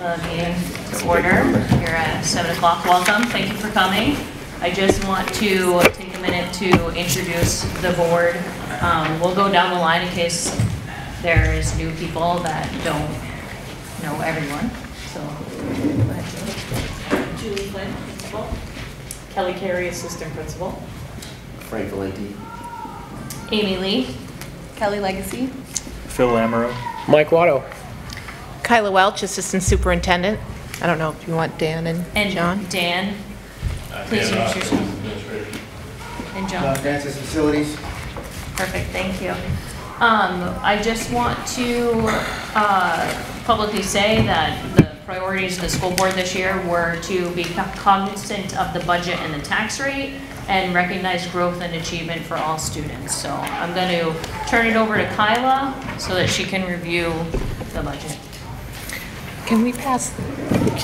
the meeting to order here at 7 o'clock. Welcome. Thank you for coming. I just want to take a minute to introduce the board. We'll go down the line in case there is new people that don't know everyone. So, go ahead, Julie Flynn, principal. Kelly Carey, assistant principal. Frank Valenti. Amy Lee. Kelly Legacy. Phil Lamoureux. Mike Watto. Kyla Welch, assistant superintendent. I don't know if you want Dan and John. Dan, please introduce yourself. And John. Francis Facilities. Perfect, thank you. I just want to publicly say that the priorities of the school board this year were to be cognizant of the budget and the tax rate and recognize growth and achievement for all students. So I'm going to turn it over to Kyla so that she can review the budget. Can we pass?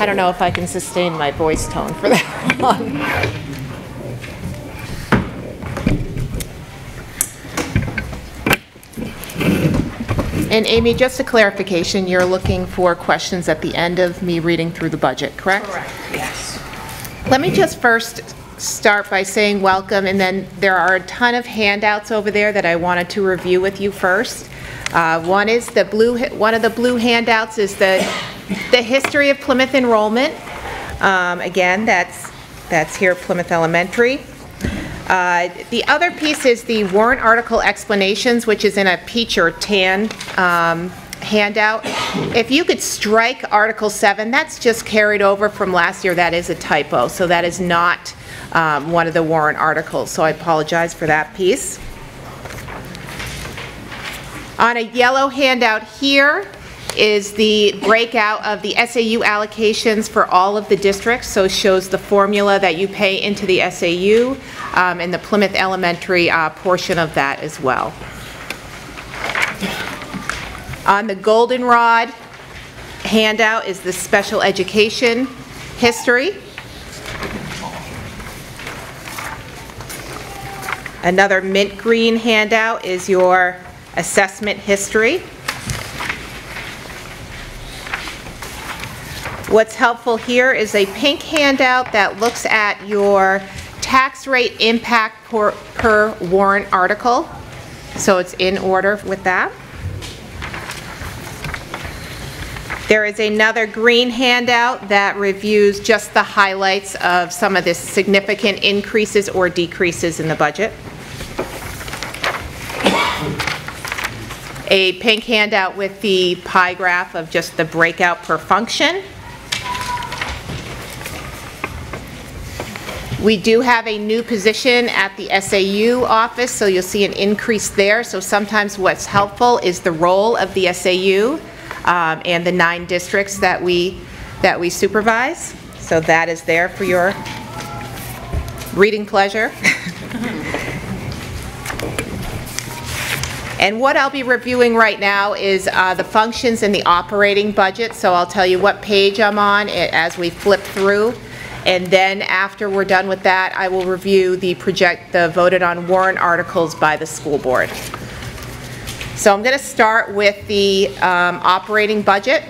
I don't know if I can sustain my voice tone for that long. And Amy, just a clarification, you're looking for questions at the end of me reading through the budget, correct? Correct, yes. Let me just first start by saying welcome, and then there are a ton of handouts over there that I wanted to review with you first. One of the blue handouts is the history of Plymouth enrollment. Again, that's here at Plymouth Elementary. The other piece is the warrant article explanations, which is in a peach or tan handout. If you could strike Article 7, that's just carried over from last year. That is a typo, so that is not one of the warrant articles, so I apologize for that piece. On a yellow handout here is the breakout of the SAU allocations for all of the districts, so it shows the formula that you pay into the SAU and the Plymouth Elementary portion of that as well. On the goldenrod handout is the special education history. Another mint green handout is your assessment history. What's helpful here is a pink handout that looks at your tax rate impact per warrant article. So it's in order with that. There is another green handout that reviews just the highlights of some of the significant increases or decreases in the budget. A pink handout with the pie graph of just the breakout per function. We do have a new position at the SAU office, so you'll see an increase there. So sometimes what's helpful is the role of the SAU and the 9 districts that we supervise. So that is there for your reading pleasure. And what I'll be reviewing right now is the functions in the operating budget. So I'll tell you what page I'm on as we flip through. And then after we're done with that, I will review the voted on warrant articles by the school board. So I'm going to start with the operating budget.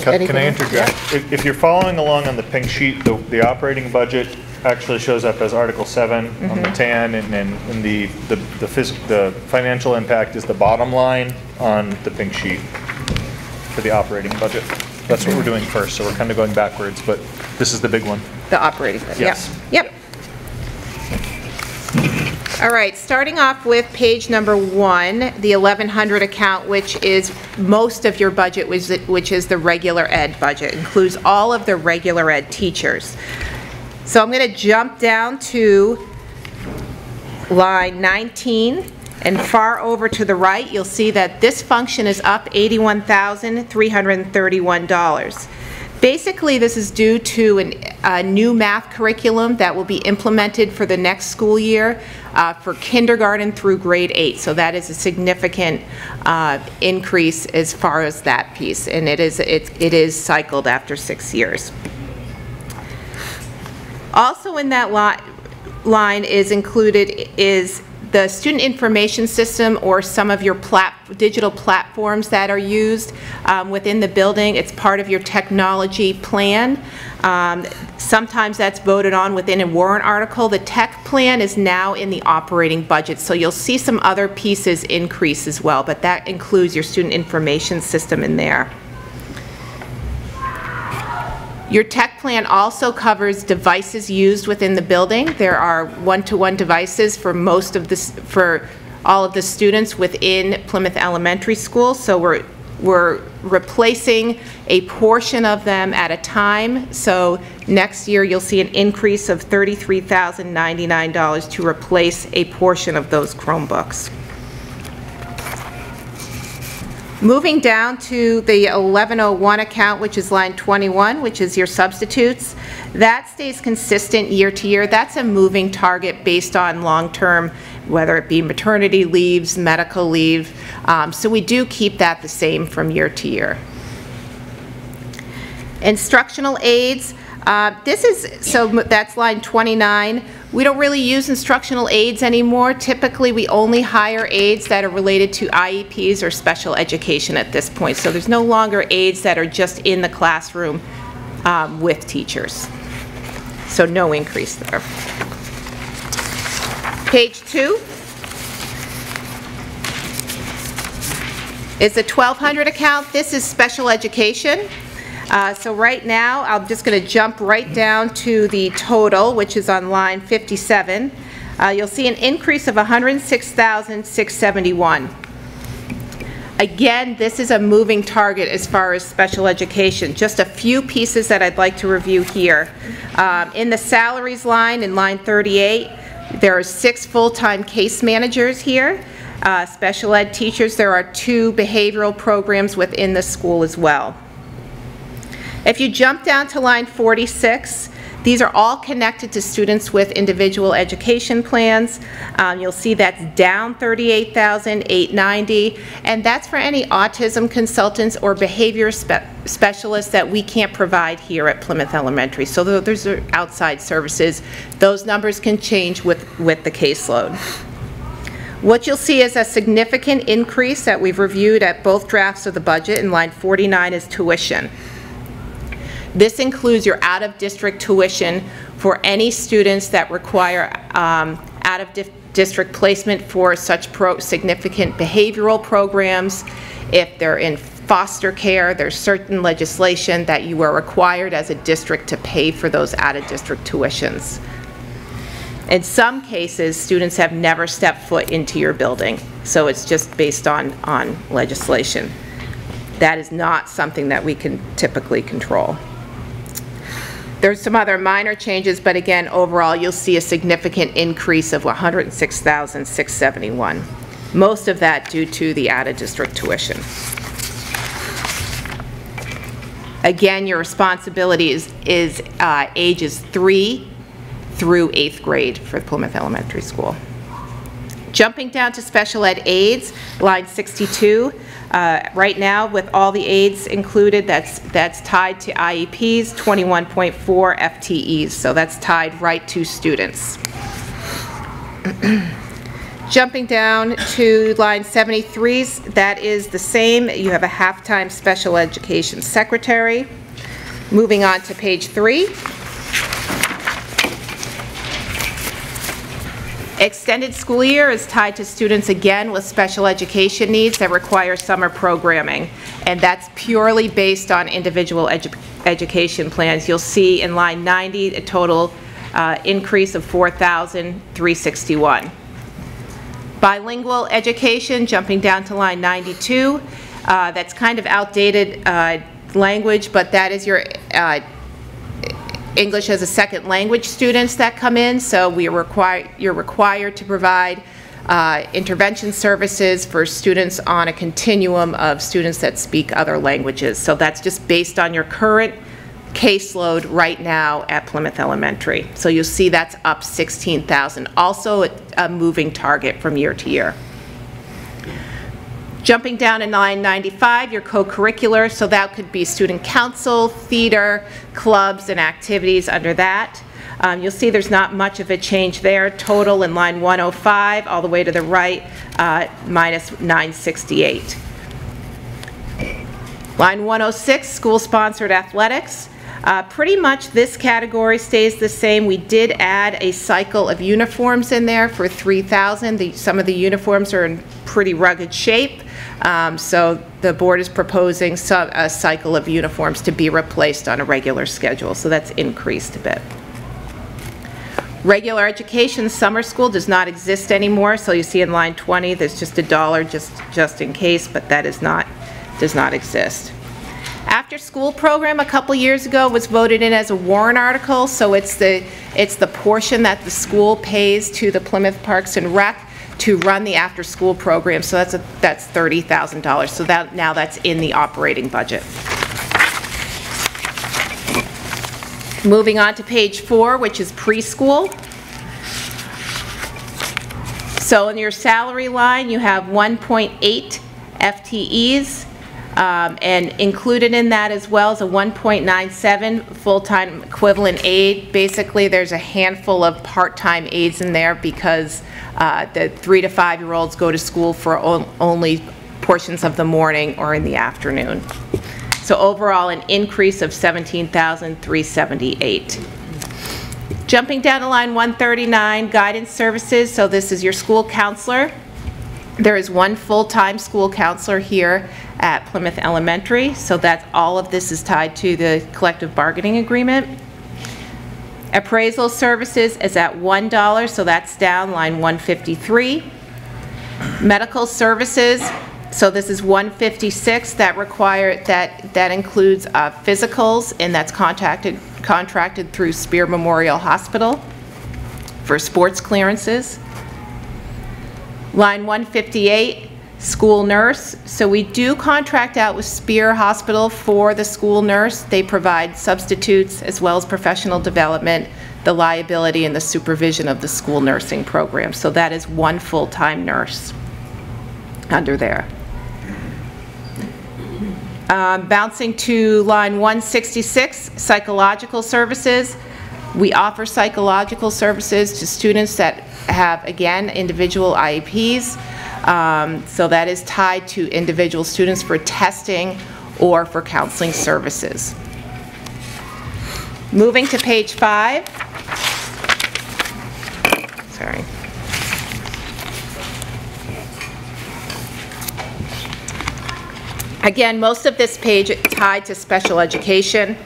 Can I interject? Yeah. If you're following along on the pink sheet, the operating budget actually shows up as Article 7 on the tan, and the financial impact is the bottom line on the pink sheet for the operating budget. That's what we're doing first, so we're kind of going backwards, but this is the big one. The operating budget. Yes. Yep. All right, starting off with page number 1, the 1100 account, which is most of your budget, which is the regular ed budget, includes all of the regular ed teachers. So I'm going to jump down to line 19, and far over to the right, you'll see that this function is up $81,331. Basically, this is due to a new math curriculum that will be implemented for the next school year for kindergarten through grade 8. So that is a significant increase as far as that piece, and it is cycled after 6 years. Also in that line is included is the student information system or some of your digital platforms that are used within the building. It's part of your technology plan. Sometimes that's voted on within a warrant article. The tech plan is now in the operating budget, so you'll see some other pieces increase as well, but that includes your student information system in there. Your tech plan also covers devices used within the building. There are one-to-one devices for for all of the students within Plymouth Elementary School. So we're replacing a portion of them at a time. So next year you'll see an increase of $33,099 to replace a portion of those Chromebooks. Moving down to the 1101 account, which is line 21, which is your substitutes, that stays consistent year to year. That's a moving target based on long-term, whether it be maternity leaves, medical leave. So we do keep that the same from year to year. Instructional aids, that's line 29. We don't really use instructional aids anymore. Typically, we only hire aides that are related to IEPs or special education at this point. So there's no longer aides that are just in the classroom with teachers. So no increase there. Page 2 is the 1200 account. This is special education. So right now, I'm just going to jump right down to the total, which is on line 57. You'll see an increase of $106,671. Again, this is a moving target as far as special education. Just a few pieces that I'd like to review here. In the salaries line, in line 38, there are 6 full-time case managers here. Special ed teachers, there are 2 behavioral programs within the school as well. If you jump down to line 46, these are all connected to students with individual education plans. You'll see that's down $38,890, and that's for any autism consultants or behavior specialists that we can't provide here at Plymouth Elementary. So those are outside services. Those numbers can change with the caseload. What you'll see is a significant increase that we've reviewed at both drafts of the budget. In line 49 is tuition. This includes your out-of-district tuition for any students that require out-of-district placement for such significant behavioral programs. If they're in foster care, there's certain legislation that you are required as a district to pay for those out-of-district tuitions. In some cases, students have never stepped foot into your building, so it's just based on legislation. That is not something that we can typically control. There's some other minor changes, but again, overall, you'll see a significant increase of $106,671. Most of that due to the out-of-district tuition. Again, your responsibility is ages 3 through 8th grade for Plymouth Elementary School. Jumping down to special ed aides, line 62. Right now, with all the aides included, that's tied to IEPs, 21.4 FTEs, so that's tied right to students. Jumping down to line 73, that is the same. You have a half-time special education secretary. Moving on to page 3. Extended school year is tied to students again with special education needs that require summer programming, and that's purely based on individual education plans. You'll see in line 90 a total increase of $4,361. Bilingual education, jumping down to line 92, that's kind of outdated language, but that is your English as a second language students that come in, so you're required to provide intervention services for students on a continuum of students that speak other languages. So that's just based on your current caseload right now at Plymouth Elementary. So you'll see that's up $16,000, also a moving target from year to year. Jumping down to line 95, your co-curricular, so that could be student council, theater, clubs, and activities under that. You'll see there's not much of a change there. Total in line 105, all the way to the right, minus 968. Line 106, school-sponsored athletics. Pretty much this category stays the same. We did add a cycle of uniforms in there for $3,000. Some of the uniforms are in pretty rugged shape, so the board is proposing a cycle of uniforms to be replaced on a regular schedule, so that's increased a bit. Regular education summer school does not exist anymore, so you see in line 20 there's just $1 just in case, but that does not exist. After school program a couple years ago was voted in as a warrant article, so it's the portion that the school pays to the Plymouth Parks and Rec to run the after school program, so that's $30,000, so now that's in the operating budget. Moving on to page 4, which is preschool. So in your salary line you have 1.8 FTEs. And included in that as well is a 1.97 full-time equivalent aide. Basically, there's a handful of part-time aides in there because the 3 to 5-year-olds go to school for only portions of the morning or in the afternoon. So overall, an increase of $17,378. Jumping down to line 139, guidance services. So this is your school counselor. There is one full-time school counselor here at Plymouth Elementary, so that's all of this is tied to the collective bargaining agreement. Appraisal services is at $1, so that's down line 153. Medical services, so this is 156. That includes physicals, and that's contracted through Spear Memorial Hospital for sports clearances. Line 158, school nurse. So we do contract out with Spear Hospital for the school nurse. They provide substitutes as well as professional development, the liability, and the supervision of the school nursing program. So that is one full-time nurse under there. Bouncing to line 166, psychological services. We offer psychological services to students that have, again, individual IEPs. So that is tied to individual students for testing or for counseling services. Moving to page 5. Sorry. Again, most of this page is tied to special education.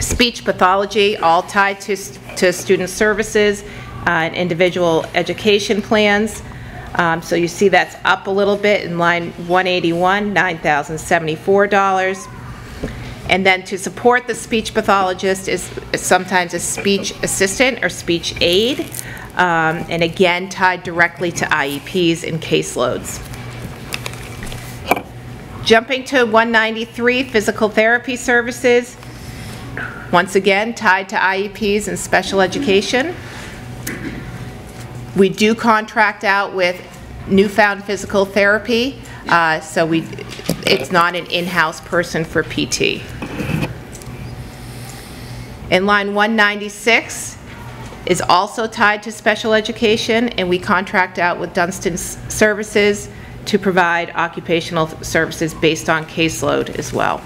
Speech pathology, all tied to student services and individual education plans. So you see that's up a little bit in line 181, $9,074. And then to support the speech pathologist is sometimes a speech assistant or speech aide, and again tied directly to IEPs and caseloads. Jumping to 193, physical therapy services. Once again, tied to IEPs and special education. We do contract out with Newfound Physical Therapy, so it's not an in-house person for PT. In line 196 is also tied to special education, and we contract out with Dunstan Services to provide occupational services based on caseload as well.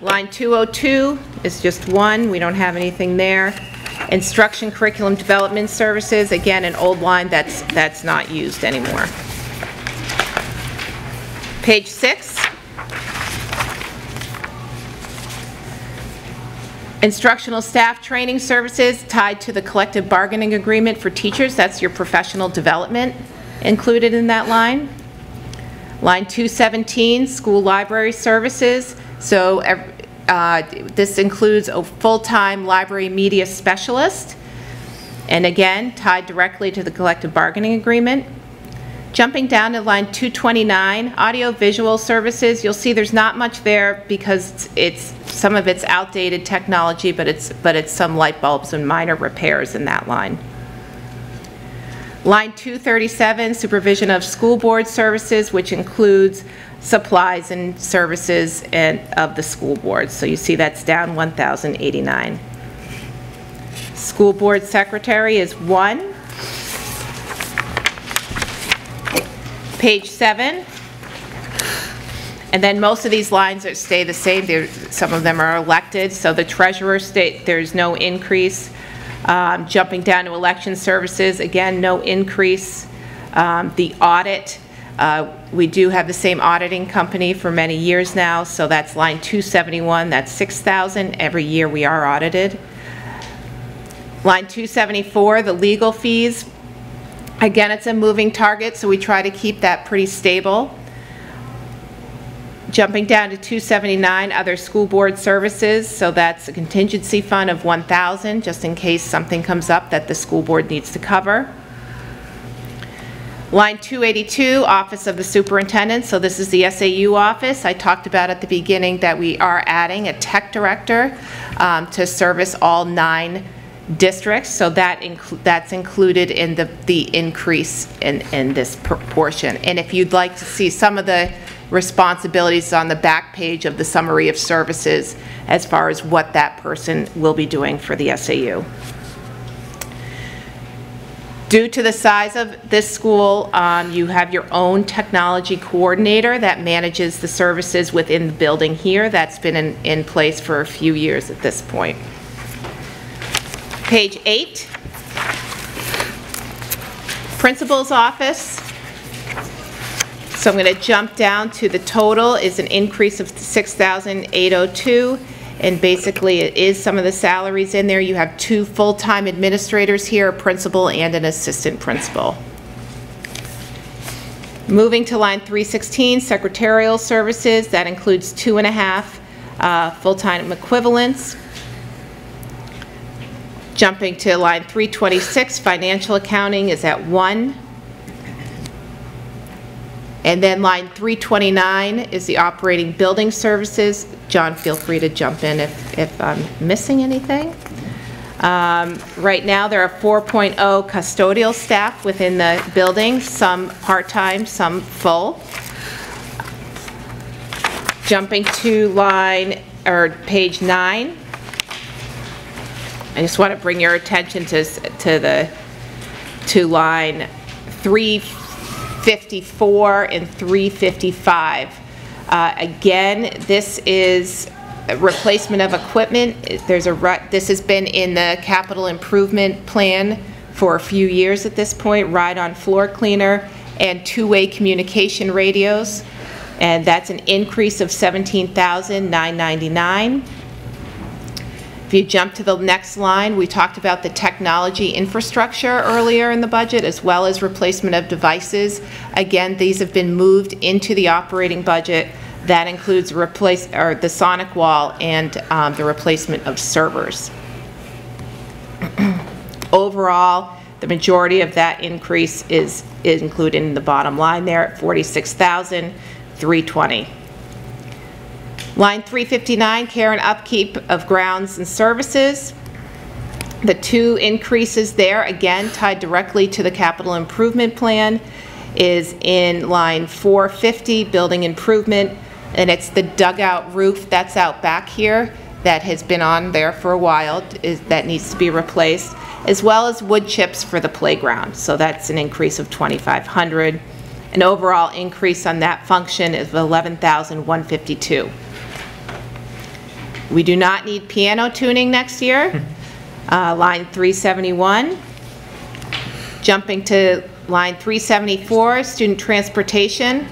Line 202 is just one. We don't have anything there. Instruction curriculum development services, again, an old line that's not used anymore. Page 6. Instructional staff training services tied to the collective bargaining agreement for teachers. That's your professional development included in that line. Line 217, school library services. So this includes a full-time library media specialist, and again, tied directly to the collective bargaining agreement. Jumping down to line 229, audio-visual services, you'll see there's not much there because some of it's outdated technology, but it's some light bulbs and minor repairs in that line. Line 237, supervision of school board services, which includes supplies and services of the school board. So you see that's down $1,089. School board secretary is 1. Page 7. And then most of these lines stay the same. Some of them are elected. So the treasurer, there's no increase. Jumping down to election services, again, no increase. The audit, we do have the same auditing company for many years now, so that's line 271, that's $6,000. Every year we are audited. Line 274, the legal fees. Again, it's a moving target, so we try to keep that pretty stable. Jumping down to 279, other school board services, so that's a contingency fund of $1,000 just in case something comes up that the school board needs to cover. Line 282, Office of the Superintendent, so this is the SAU office. I talked about at the beginning that we are adding a tech director to service all 9 districts, so that's included in the increase in this portion. And if you'd like to see some of the responsibilities on the back page of the summary of services as far as what that person will be doing for the SAU. Due to the size of this school, you have your own technology coordinator that manages the services within the building here. That's been in place for a few years at this point. Page 8, principal's office. So I'm going to jump down to the total is an increase of $6,802, and basically it is some of the salaries in there. You have 2 full-time administrators here, a principal and an assistant principal. Moving to line 316, secretarial services, that includes 2.5 full-time equivalents. Jumping to line 326, financial accounting is at 1. And then line 329 is the operating building services. John, feel free to jump in if I'm missing anything. Right now there are 4.0 custodial staff within the building, some part-time, some full. Jumping to page 9. I just want to bring your attention to line 354 and 355. Again, this is a replacement of equipment. This has been in the capital improvement plan for a few years at this point. Ride-on floor cleaner and 2-way communication radios, and that's an increase of $17,999. If you jump to the next line, we talked about the technology infrastructure earlier in the budget, as well as replacement of devices. Again, these have been moved into the operating budget. That includes the sonic wall and the replacement of servers. Overall, the majority of that increase is included in the bottom line there at $46,320. Line 359, care and upkeep of grounds and services. The 2 increases there, again, tied directly to the capital improvement plan, is in line 450, building improvement, and it's the dugout roof that's out back here that has been on there for a while, that needs to be replaced, as well as wood chips for the playground. So that's an increase of $2,500. An overall increase on that function is $11,152. We do not need piano tuning next year. Line 371. Jumping to line 374, student transportation.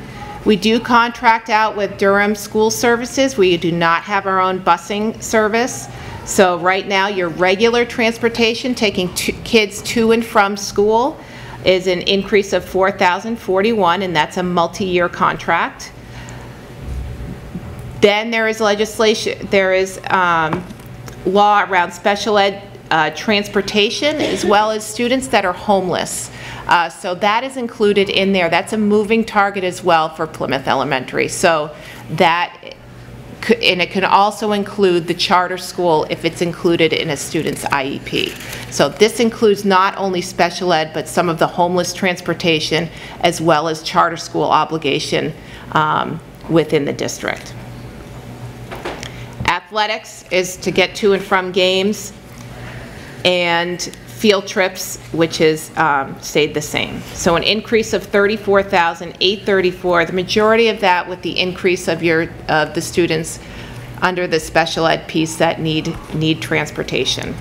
We do contract out with Durham School Services. We do not have our own busing service. So right now, your regular transportation, taking kids to and from school, is an increase of $4,041, and that's a multi-year contract. Then there is legislation, there is law around special ed transportation, as well as students that are homeless. So that is included in there. That's a moving target as well for Plymouth Elementary. So that And it can also include the charter school if it's included in a student's IEP. So this includes not only special ed, but some of the homeless transportation, as well as charter school obligation within the district. Athletics is to get to and from games, and field trips, which is stayed the same. So an increase of $34,834. The majority of that with the increase of the students under the special ed piece that need transportation.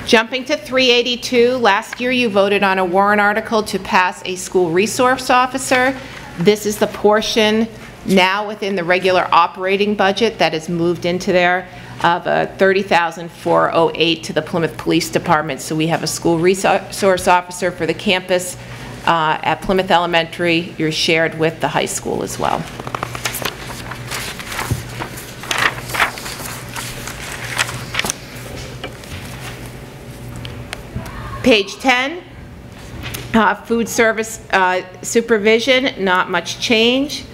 Jumping to 382, last year you voted on a warrant article to pass a school resource officer. This is the portion now within the regular operating budget that is moved into there of $30,408 to the Plymouth Police Department. So we have a school resource officer for the campus at Plymouth Elementary. You're shared with the high school as well. Page 10, food service supervision, not much change.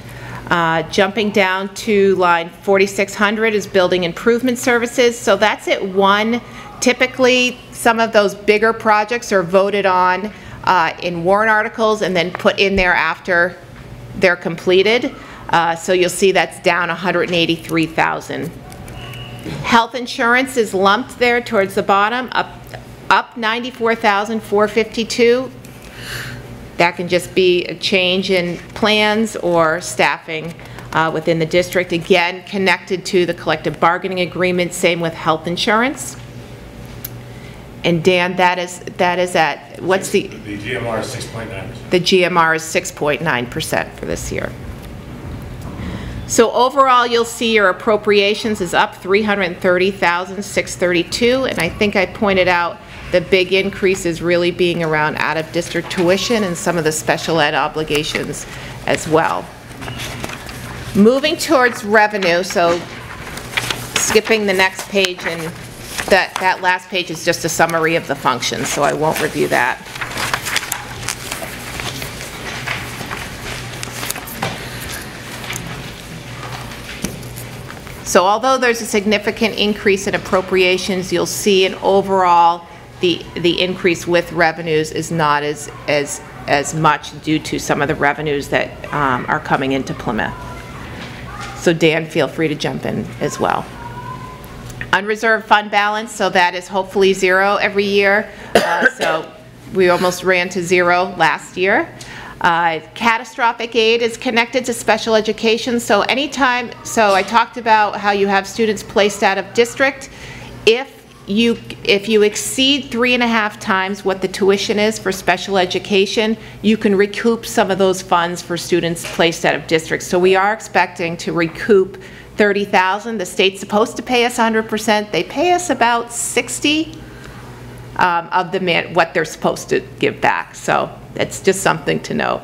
Jumping down to line 4600 is building improvement services. So that's at one. Typically, some of those bigger projects are voted on in warrant articles and then put in there after they're completed. So you'll see that's down $183,000. Health insurance is lumped there towards the bottom, up $94,452. That can just be a change in plans or staffing within the district. Again, connected to the collective bargaining agreement, same with health insurance. And Dan, that is at, what's the GMR is 6.9%. The GMR is 6.9% for this year. So overall, you'll see your appropriations is up $330,632, and I think I pointed out the big increase is really being around out-of-district tuition and some of the special ed obligations as well. Moving towards revenue, so skipping the next page, and that last page is just a summary of the functions, so I won't review that. So although there's a significant increase in appropriations, you'll see an overall the increase with revenues is not as much due to some of the revenues that are coming into Plymouth. So Dan, feel free to jump in as well. Unreserved fund balance, so that is hopefully zero every year. So we almost ran to zero last year. Catastrophic aid is connected to special education. So anytime, so I talked about how you have students placed out of district. If you exceed 3.5 times what the tuition is for special education, you can recoup some of those funds for students placed out of district. So we are expecting to recoup $30,000. The state's supposed to pay us 100%. They pay us about 60% of what they're supposed to give back. So that's just something to note.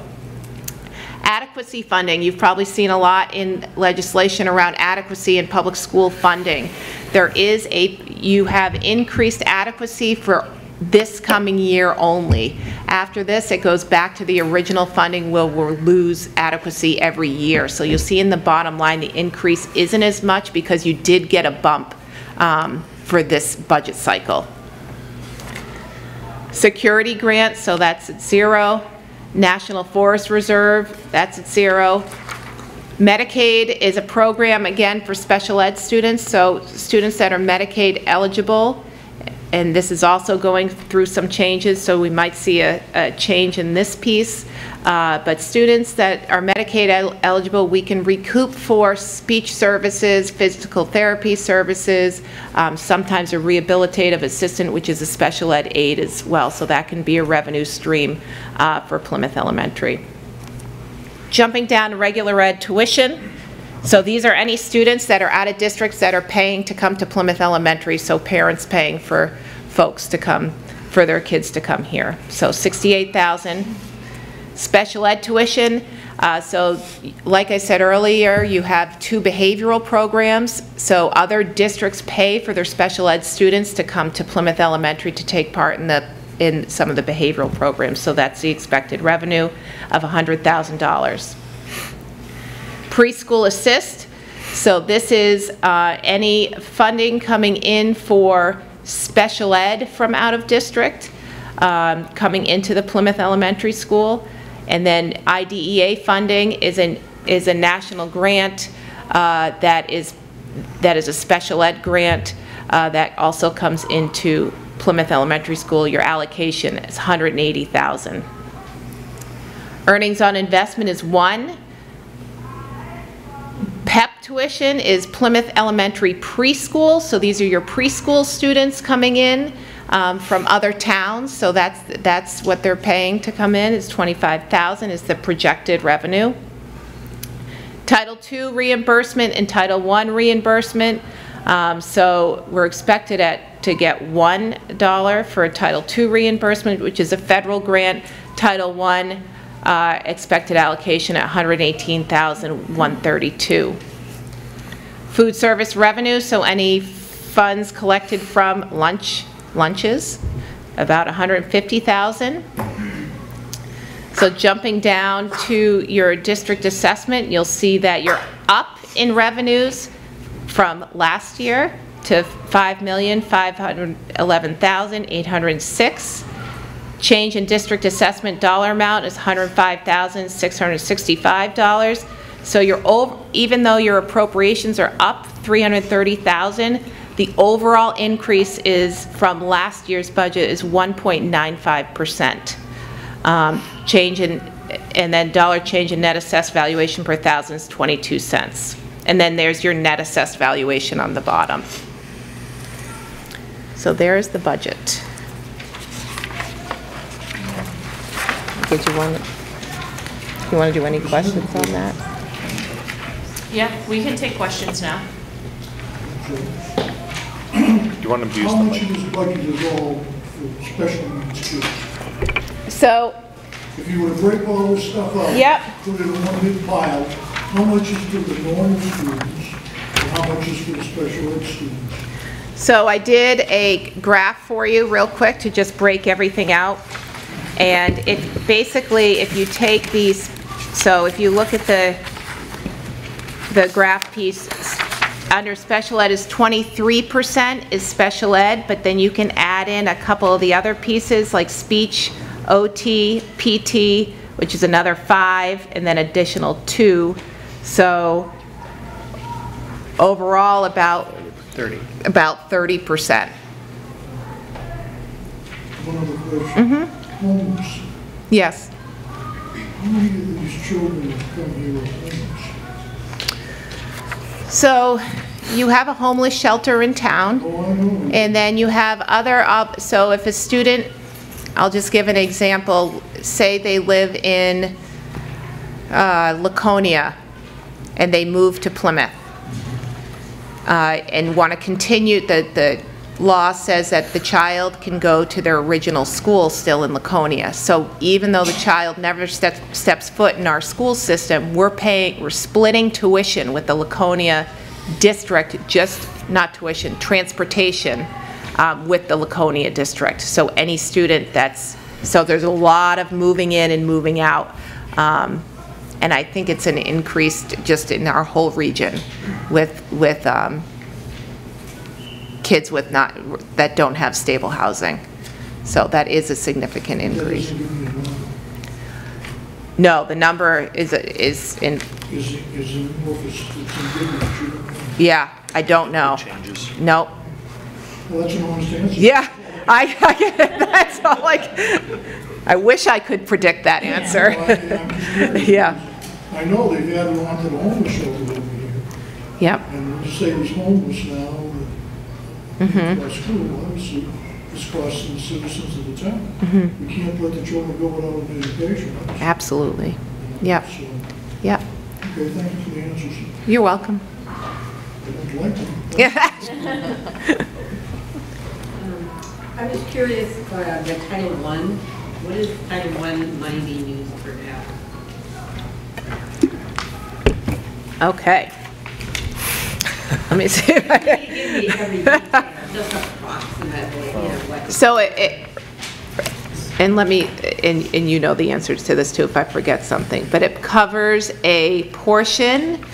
Adequacy funding, you've probably seen a lot in legislation around adequacy and public school funding. You have increased adequacy for this coming year only. After this, it goes back to the original funding where we'll lose adequacy every year. So you'll see in the bottom line the increase isn't as much because you did get a bump for this budget cycle. Security grant, so that's at zero. National Forest Reserve, that's at zero. Medicaid is a program, again, for special ed students, so students that are Medicaid eligible, and this is also going through some changes, so we might see a change in this piece. But students that are Medicaid eligible, we can recoup for speech services, physical therapy services, sometimes a rehabilitative assistant, which is a special ed aid as well, so that can be a revenue stream for Plymouth Elementary. Jumping down to regular ed tuition. So these are any students that are out of districts that are paying to come to Plymouth Elementary, so parents paying for folks to come, for their kids to come here. So $68,000. Special ed tuition, so like I said earlier, you have 2 behavioral programs, so other districts pay for their special ed students to come to Plymouth Elementary to take part in some of the behavioral programs, so that's the expected revenue of $100,000. Preschool assist. So this is any funding coming in for special ed from out of district, coming into the Plymouth Elementary School. And then IDEA funding is a national grant that is a special ed grant that also comes into Plymouth Elementary School. Your allocation is $180,000. Earnings on investment is 1. PEP tuition is Plymouth Elementary Preschool. So these are your preschool students coming in from other towns. So that's what they're paying to come in. It's $25,000 is the projected revenue. Title II reimbursement and Title I reimbursement. So we're expected to get $1 for a Title II reimbursement, which is a federal grant. Title I expected allocation at $118,132. Food service revenue, so any funds collected from lunches, about $150,000. So jumping down to your district assessment, you'll see that you're up in revenues from last year to $5,511,806. Change in district assessment dollar amount is $105,665. So even though your appropriations are up $330,000, the overall increase is from last year's budget is 1.95%. And then dollar change in net assessed valuation per thousand is 22 cents. And then there's your net assessed valuation on the bottom. So there's the budget. Did you want to do any questions on that? Yeah, we can take questions now. Do you want them to use How the much mic? of this budget is all for special needs kids? So, If you were to break all this stuff up, Yep. put it in one big pile, how much is for the normal students, and how much is for the special ed students? so I did a graph for you real quick to just break everything out. And basically, if you take these, so if you look at the graph piece, under special ed is 23% is special ed, but then you can add in a couple of the other pieces like speech, OT, PT, which is another 5, and then additional 2. So overall about 30%. One other question. Homeless. Yes. How many of these children have come here with homeless? So you have a homeless shelter in town. Oh, I know. And then you have other, so if a student, I'll just give an example, say they live in Laconia and they move to Plymouth and want to continue, the law says that the child can go to their original school still in Laconia. So even though the child never steps foot in our school system, we're splitting tuition with the Laconia district, just not tuition, transportation with the Laconia district. So any student so there's a lot of moving in and moving out. And I think it's an increase just in our whole region with kids that don't have stable housing. So that is a significant increase. That doesn't give me a number. No, the number is in, Is it more if it's indigenous, you don't know? yeah, I don't know. Changes. Nope. Well, that's an honest answer. Yeah, that's all I wish I could predict that answer. No, I'm just curious. Yeah. I know they've had a lot of homeless shelter over here. Yep. And to say there's homeless now, that's true, obviously, it's costing the citizens of the town. We can't let the children go without an education. Absolutely. Yep. So, Yep. okay, thank you for the answers. You're welcome. I don't like them. Yeah. I was curious, the Title I, what is Title I money being used for now? Okay. Let me see if I Can you give me every detail, just approximately, what? So And let me, and you know the answers to this too if I forget something, but it covers a portion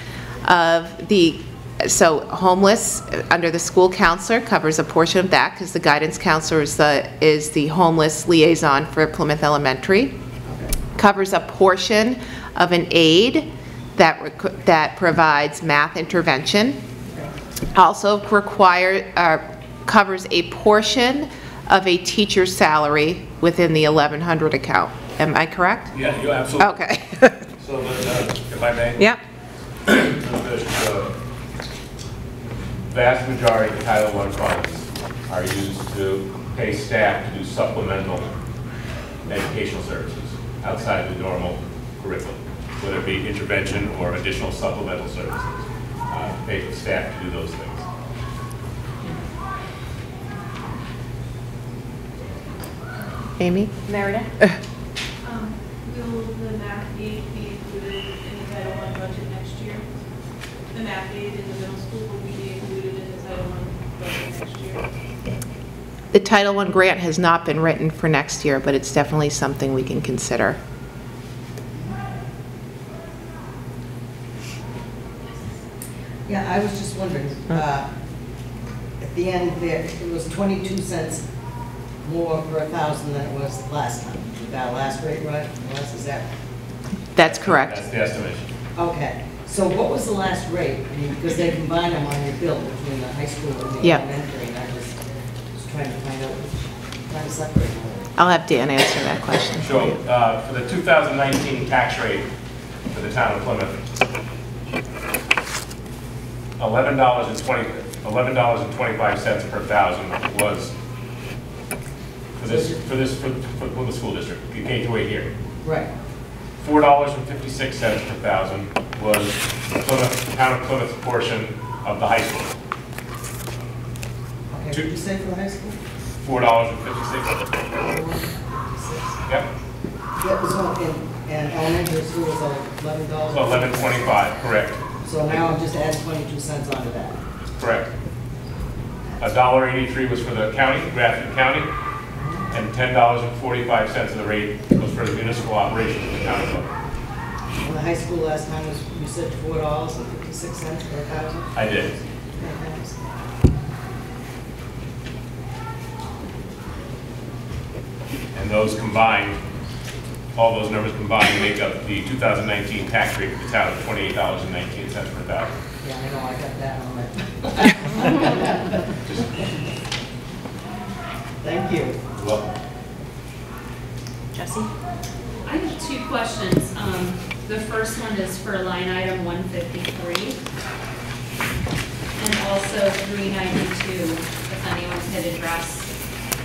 of the, so homeless, under the school counselor, covers a portion of that, because the guidance counselor is the homeless liaison for Plymouth Elementary. Covers a portion of an aid that provides math intervention. Also covers a portion of a teacher's salary within the 1100 account. Am I correct? Yeah, you absolutely. Okay. So, if I may? Yep. The vast majority of Title I funds are used to pay staff to do supplemental educational services outside the normal curriculum, whether it be intervention or additional supplemental services. Pay for staff to do those things. Amy? Meredith? Will the math aid be included in the Title I budget next year? The math aid in the middle school will be included in the Title I budget next year? The Title I grant has not been written for next year, but it's definitely something we can consider. Yeah, I was just wondering, at the end there, it was 22 cents more per 1,000 than it was last time. Is that last rate right? Is that? That's correct. That's the estimation. Okay, so what was the last rate? I mean, because they combine them on your bill between the high school and the Yeah. elementary, and I was trying to find out trying to separate them. I'll have Dan answer that question for So, you. for the 2019 tax rate for the town of Plymouth, $11.25 per thousand was for the school district, K through 8 here. Right. $4.56 per thousand was town of Plymouth's portion of the high school. Okay, did you say for the high school? $4.56. Yep. That was on, and elementary school was $11. So $11.25, correct. So now I'm just adding 22 cents onto that. Correct. $1.83 was for the county, Grafton County, and $10.45 of the rate was for the municipal operation of the county club. And the high school last time was, you said $4.56 per 1,000? I did. Okay, thanks. And those combined, all those numbers combined make up the 2019 tax rate for the town of $28.19 per thousand. Yeah, I know, I got that on it. Thank you. Well, Jesse? I have two questions. The first one is for line item 153, and also 392, if anyone could address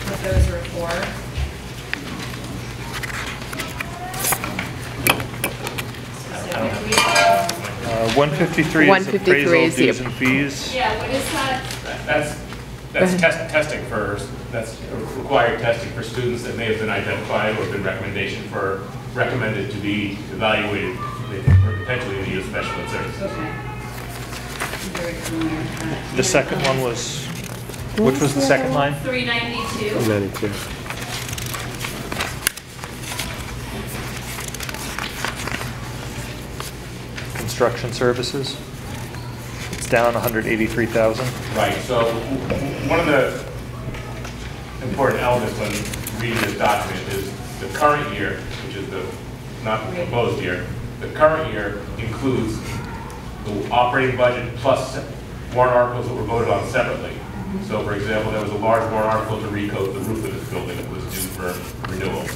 what those are for. 153 is 153 appraisal, is the- dues and fees. Yeah, what is that? that's testing for, that's required testing for students that may have been identified or been recommended to be evaluated for potentially in need of special ed services. Okay. Very familiar with that. The second one was, which was the second line? 392. 92. Construction services. It's down 183,000. Right, so one of the important elements when reading this document is the current year, which is the, not the proposed year, the current year includes the operating budget plus warrant articles that were voted on separately. So for example, there was a large warrant article to recoat the roof of this building that was due for renewal.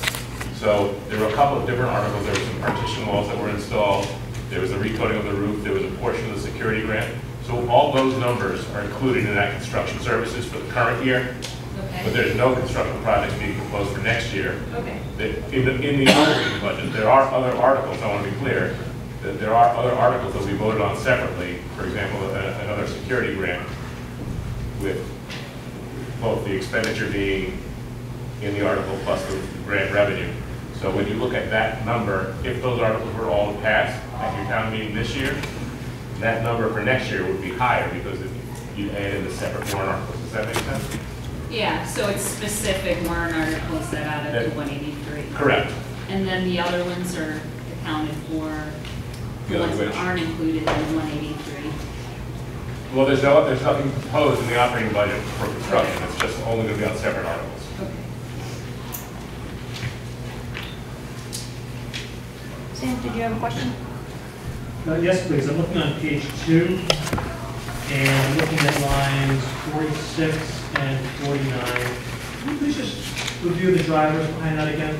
So there were a couple of different articles. There were some partition walls that were installed. There was a recoating of the roof. There was a portion of the security grant. So all those numbers are included in that construction services for the current year. Okay. But there's no construction projects being proposed for next year. Okay. In the operating budget, there are other articles, I want to be clear, that there are other articles that we voted on separately. For example, another security grant with both the expenditure being in the article plus the grant revenue. So when you look at that number, if those articles were all passed at your town meeting this year, that number for next year would be higher because you add in the separate warrant articles. Does that make sense? Yeah, so it's specific warrant articles that added to 183. Correct. And then the other ones are accounted for, the ones that aren't included in 183. Well, there's nothing proposed in the operating budget for construction. It's just only going to be on separate articles. Okay. Sam, did you have a question? Yes, please. I'm looking on page 2, and looking at lines 46 and 49. Can you please just review the drivers behind that again?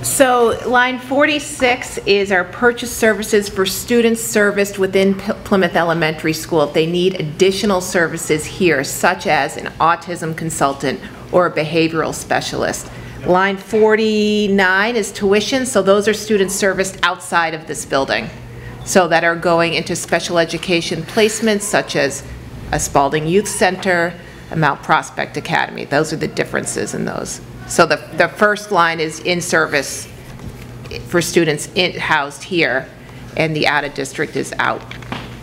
So line 46 is our purchase services for students serviced within Plymouth Elementary School if they need additional services here, such as an autism consultant or a behavioral specialist. Line 49 is tuition, so those are students serviced outside of this building, so that are going into special education placements such as a Spalding Youth Center, a Mount Prospect Academy. Those are the differences in those. So the first line is in service for students housed here, and the out-of-district is out.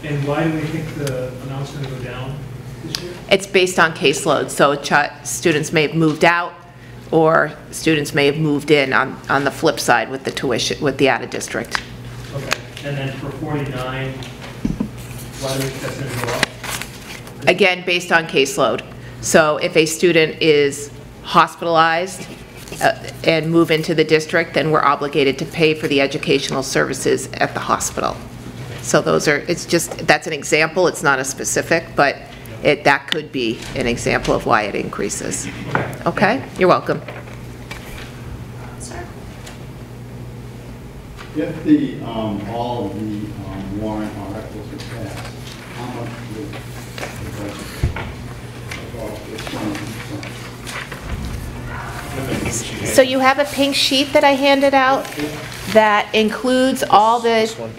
And why do we think the amount's going to go down this year? It's based on caseload, so students may have moved out, or students may have moved in on the flip side with the tuition, with the out-of-district. Okay. And then for 49, why do we think that's going to go up? Again, based on caseload. So if a student is hospitalized and move into the district, then we're obligated to pay for the educational services at the hospital. So those are, it's just, that's an example, it's not a specific, but that could be an example of why it increases. Okay? You're welcome. Sir? If the, all of the warrant articles are passed, how much would the budget of the 20%? So you have a pink sheet that I handed out that includes all This the, one.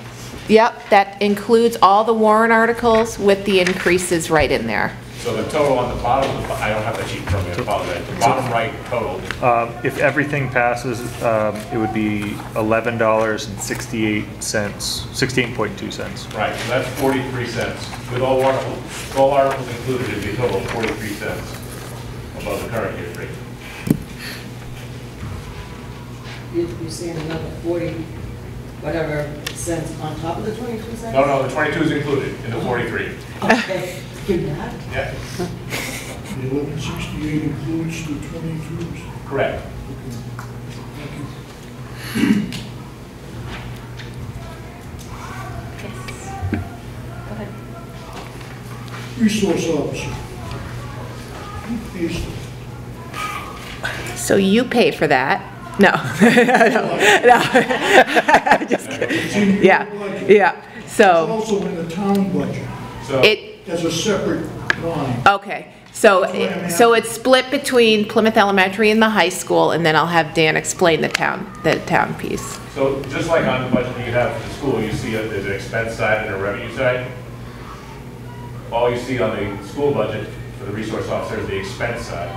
yep, that includes all the warrant articles with the increases right in there. So the total on the bottom, I don't have that sheet from me, I apologize. The bottom right total, If everything passes, it would be $11.68, 16.2 cents. right, so that's 43 cents. With all articles included, it'd be a total of 43 cents above the current year's rate. You're saying another 40, whatever cents on top of the 22 cents? No, the 22 is included in the 43. Okay, good God. Yeah, The 1168 includes the 22s. correct. Yes. Go ahead. Resource officer. Who pays that? So you pay for that. No. No. Just kidding. Yeah. It's So, also in the town budget So, as a separate line. okay. So it's split between Plymouth Elementary and the high school, and then I'll have Dan explain the town piece. so just like on the budget that you have for the school, you see there's an expense side and a revenue side. All you see on the school budget for the resource officer is the expense side.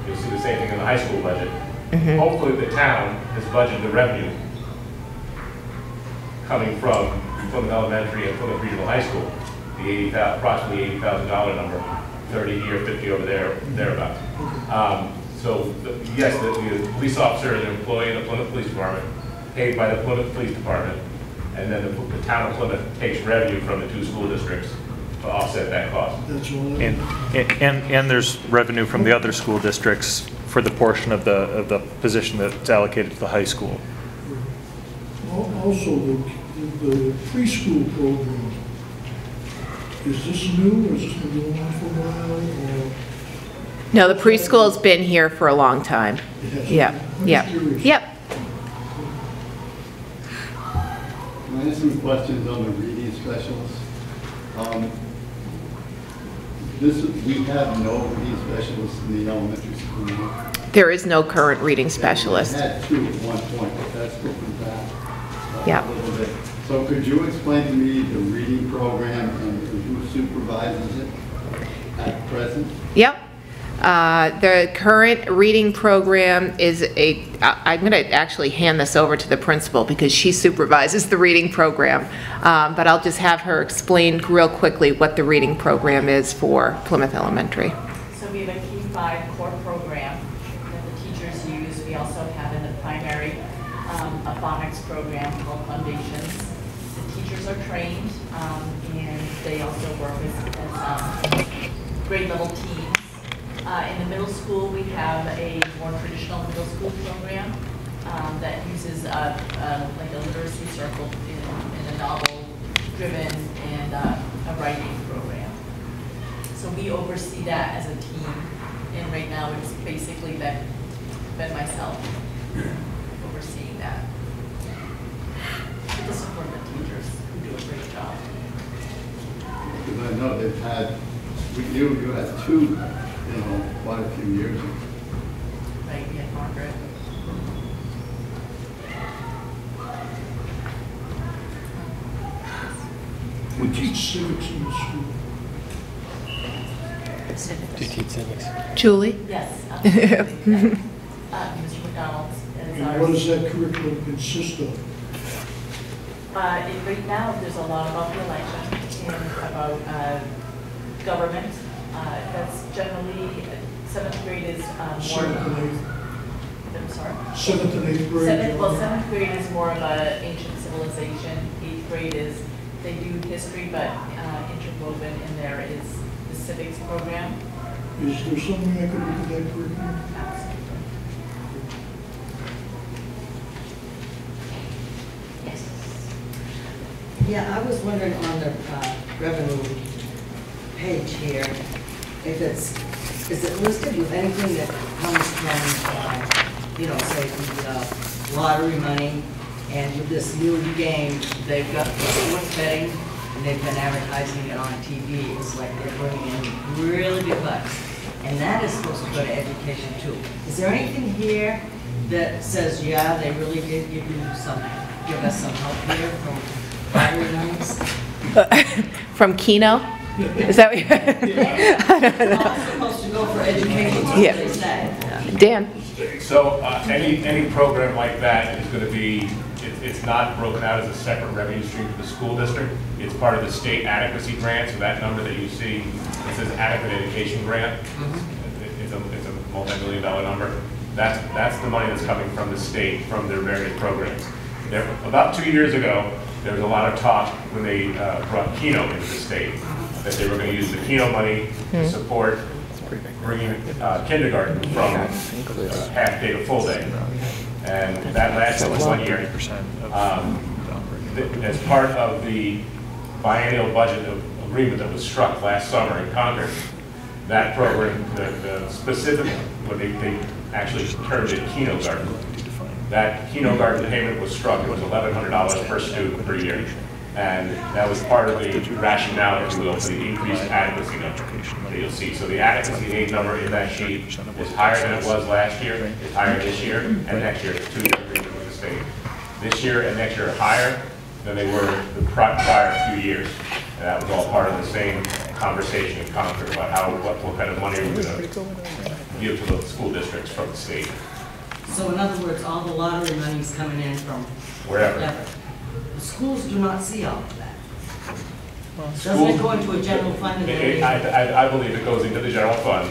You'll see the same thing in the high school budget. Hopefully the town has budgeted the revenue coming from Plymouth Elementary and Plymouth Regional High School, the approximately $80,000 number, 30 here, 50 over there, thereabouts. So yes, the police officer is an employee in the Plymouth Police Department, paid by the Plymouth Police Department, and then the town of Plymouth takes revenue from the two school districts to offset that cost. That's all. And there's revenue from the other school districts for the portion of the position that's allocated to the high school. Also, the preschool program, is this new, or has this been going on for a while, or? No, the preschool's been here for a long time. It has? Yeah, I'm yeah, just curious. yep. Can I ask some questions on the reading specialists? We have no reading specialists in the elementary school now. There is no current reading specialist. We had two at one point, but that's different back Yeah. a little bit. So could you explain to me the reading program and who supervises it at present? Yep. The current reading program is I'm going to actually hand this over to the principal because she supervises the reading program. But I'll just have her explain real quickly what the reading program is for Plymouth Elementary. So we have a provide core program that the teachers use. We also have in the primary a phonics program called Foundations. The teachers are trained and they also work as grade level teams. In the middle school, we have a more traditional middle school program that uses like a literacy circle in a novel-driven and a writing program. So we oversee that as a team, and right now it's basically been myself overseeing that. With the support of the teachers who do a great job. Because I know they've had, you had two, quite a few years ago. Right, we had Margaret. We teach civics in the school. Civics. Do you teach civics? Julie? Yes, absolutely. Mr. McDonald's is And our. what does that curriculum consist of? Right now, there's a lot about the election and about government. That's generally, 7th grade is more. 7th and 8th. I'm sorry? 7th and 8th grade? Well, 7th grade is more of an ancient civilization. 8th grade is, they do history, but interwoven in there is the civics program. Is there something I could look at that curriculum? Yes. Yeah, I was wondering on the revenue page here, if is it listed with anything that comes from, say the lottery money, and with this new game, they've got the sports betting, and they've been advertising it on TV. It's like they're bringing in really big bucks, and that is supposed to go to education too. Is there anything here that says, yeah, they really did give us some help here from lottery monies? From Keno? Is that what you're? It's supposed to go for education, that's what they say. Dan? So any program like that is going to be, it's not broken out as a separate revenue stream for the school district. It's part of the state adequacy grant, so that number that you see, it says adequate education grant. It's a multi-million-dollar number. That's the money that's coming from the state, from their various programs. About 2 years ago, there was a lot of talk when they brought Keno into the state, that they were going to use the Keno money to support bringing kindergarten from half day to full day. And that lasted 1 year. As part of the biennial budget agreement that was struck last summer in Congress, that program, the specific, what they actually termed it Keno Garden. That Keno Garden payment was struck. It was $1,100 per student per year. And that was part of the rationale, if you will, for the increased adequacy number that you'll see. So the adequacy aid number in that sheet is higher than it was last year, it's higher this year, and next year. It's 2 years agreement with the state. This year and next year are higher than they were the prior few years. And that was all part of the same conversation in Congress about what kind of money we're going to give to the school districts from the state. So in other words, all the lottery money's coming in from Wherever. The schools do not see all of that. Doesn't it go into a general fund? I believe it goes into the general fund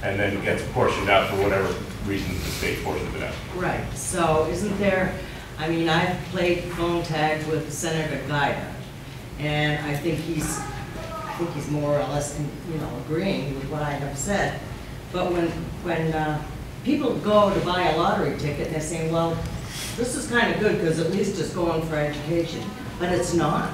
and then gets portioned out for whatever reason the state portions it out. Right, so isn't there, I've played phone tag with Senator Guida, and I think he's more or less, agreeing with what I have said. But when people go to buy a lottery ticket, and they're saying, well, this is kind of good because at least it's going for education, but it's not.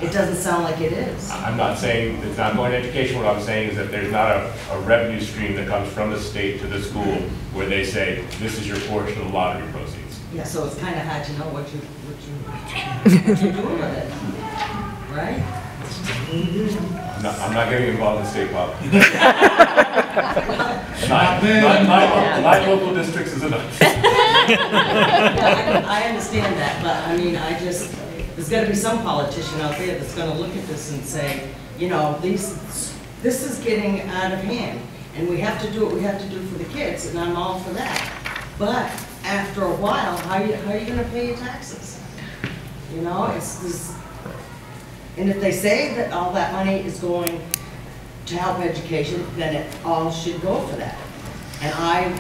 It doesn't sound like it is. I'm not saying it's not going to education. What I'm saying is that there's not a revenue stream that comes from the state to the school where they say, this is your portion of the lottery proceeds. Yeah, so it's kind of hard to know what you're doing with it, right? I'm not getting involved in state politics. Nine local districts is enough. I understand that, but there's got to be some politician out there that's going to look at this and say, this is getting out of hand, and we have to do what we have to do for the kids, and I'm all for that. But after a while, how are you going to pay your taxes? And if they say that all that money is going to help education, then it all should go for that. And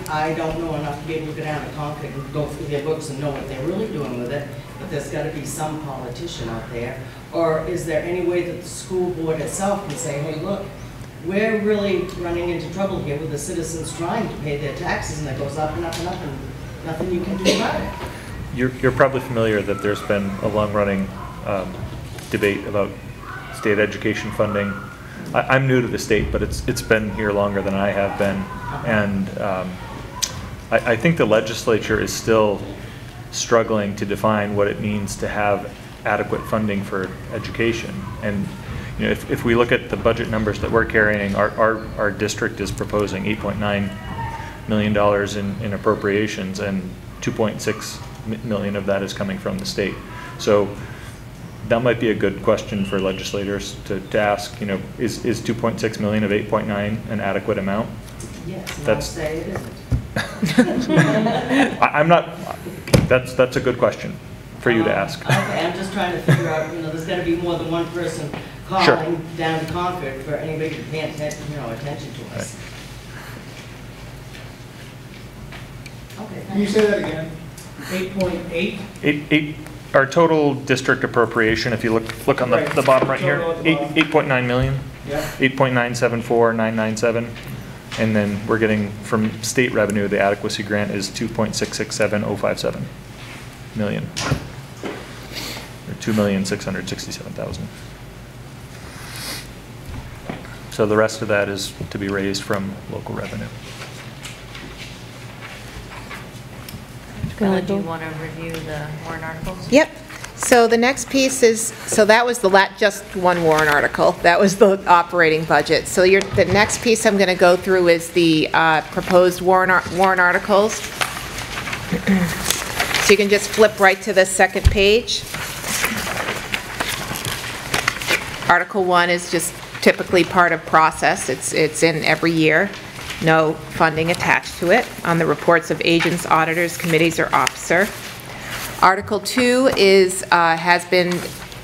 I don't know enough to be able to go down to Concord and go through their books and know what they're really doing with it, but there's got to be some politician out there. Or is there any way that the school board itself can say, hey, look, we're really running into trouble here with the citizens trying to pay their taxes, and it goes up and up and up, and nothing you can do about it. You're probably familiar that there's been a long-running debate about state education funding. I'm new to the state, but it's been here longer than I have been, and I think the legislature is still struggling to define what it means to have adequate funding for education. And you know, if we look at the budget numbers that we're carrying, our district is proposing $8.9 million in appropriations, and 2.6 million of that is coming from the state. So that might be a good question for legislators to ask, you know, is 2.6 million of 8.9 an adequate amount? Yes, and That's- I say it isn't. I'm not, that's a good question for you to ask. Okay, I'm just trying to figure out, you know, there's got to be more than one person Sure. calling down to Concord for anybody to pay attention, attention to us. Okay, Can you thanks. say that again? 8.8? Our total district appropriation, if you look on Right. the bottom right here, Total at the bottom. 8.9 million, Yeah. 8.974997, and then we're getting from state revenue, the adequacy grant is 2.667057 million, or 2,667,000. So the rest of that is to be raised from local revenue. Do you want to review the warrant articles? Yep. So the next piece is, so that was just one warrant article. That was the operating budget. So the next piece I'm going to go through is the proposed warrant articles. So you can just flip right to the second page. Article 1 is just typically part of process. It's in every year. No funding attached to it on the reports of agents, auditors, committees, or officer. Article 2 has been